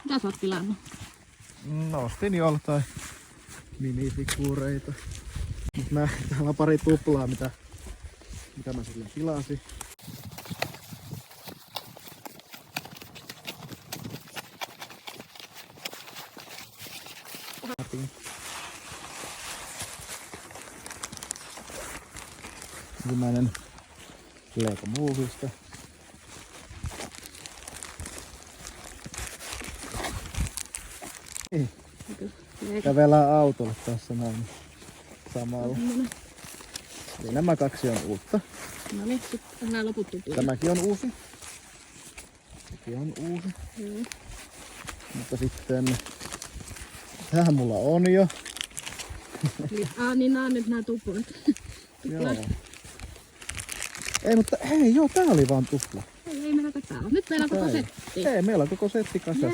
Mitä sä oot tilannut? No, ostin joltain minifiguureita. Mut täällä on pari tuplaa, mitä mä sille tilasin. Ensimmäinen Lego Movista. Kävellään autolle tässä näin samalla. Eli nämä kaksi on uutta. No niin, sitten nämä loput tutuja. Tämäkin on uusi. Tämäkin on uusi. Mutta sitten tähän mulla on jo. Niin nää on nyt nää tuplat. Joo. Ei, mutta hei, joo, tää oli vaan tupla. Ei meillä tätä ole. Nyt meillä on koko setti. Ei, meillä on koko setti kasassa.